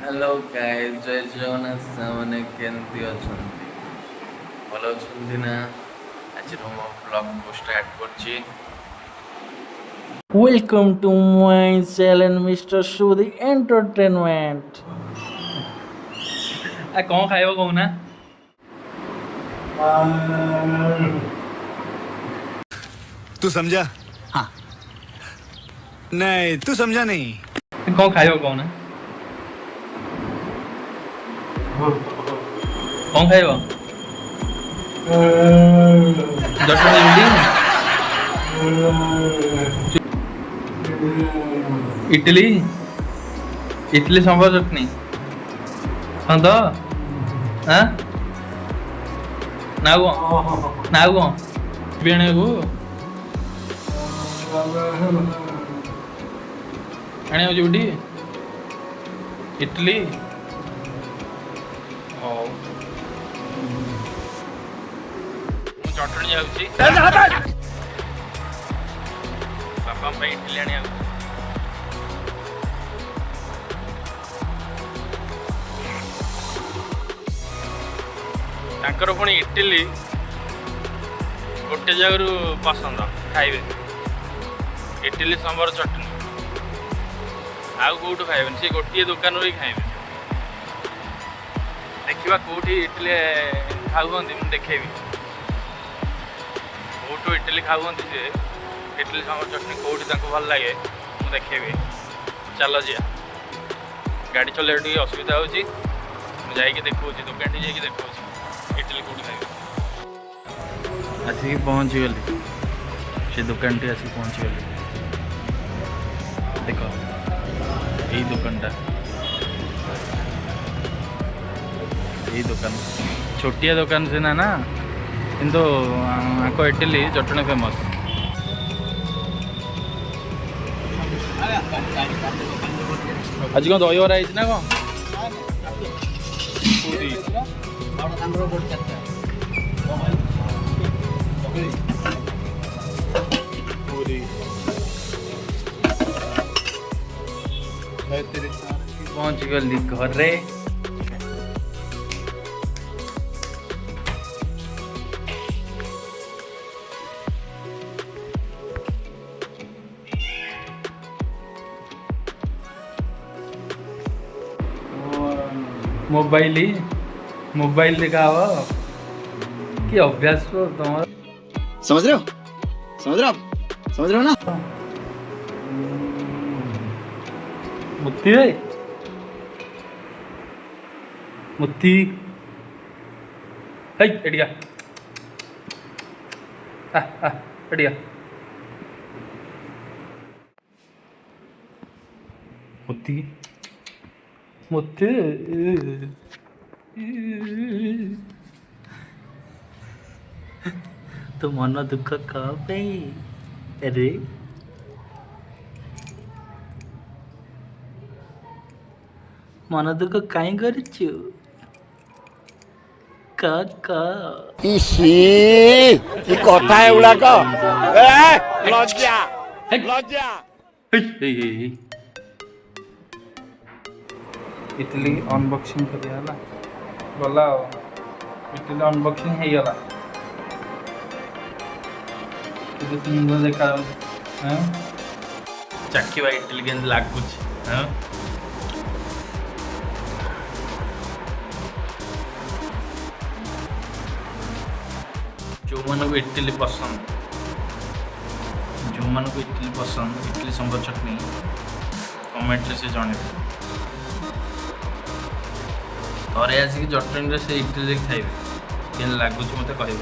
Hello guys जय जगन्नाथ सामने केमती अछंती भल अछंती ना आज मो ब्लॉग को स्टार्ट करछि। Welcome to my channel, Mr. Sudhi Entertainment. आ कौन खाइबो कहूना तू समझा? हाँ। नहीं तू समझा नहीं। कौन खाइबो कहूना कौन खाइबो जटनी इडली इडली सांभर चटनी हाँ तो हाँ नाउ कौन बिणे को आने जोड़ी इडली चटणी जाऊँगी बापा इडली आने तांकर पुणी इडली गोटे जगह पसंद खाइबे इडली सांबर चटनी आउ कौटू खाइबे सी गोटे दुकान ही खाइबे देखा कौटी इडली खाऊ देखेबी कौटू इडली खाऊ सी इडली सांबर चटनी कौटी भल लगे मुझे देखेबी चल जा गाड़ी चल असुविधा हो देखा दुकान टी जा देखा इडली कौटी खाइबे आसिक पहुँची गली से दुकान टी आसिक पहुँची गली देख यही दुकानटा यही दुकान छोटिया दुकान सीना ना किंतु आको इडली चटनी फेमस आज कौन दहीबरा है ना कौन पहुँच गली घरे मोबाइल दिखाओ कि अभ्यास को तुम्हारा समझ रहे हो ना? मुत्ती है मुत्ती है एडिया एडिया मुत्ती मुत्ती तो मन दुख कह अरे मन दुख कहीं करछु का इसी कथा एगुड़ाक लज्जा लज्जा इडली अनबॉक्सिंग करिया हला गला इडली अनबॉक्सिंग हे गला कितने सुंदर देखा हां चक्की वाली इडली के लागुच हां जो मन को इडली पसंद इडली सांभर चटनी कमेंट से जणेबे थोड़े आसिक जटनी से इडली खाइबे के लगुच मत कहे।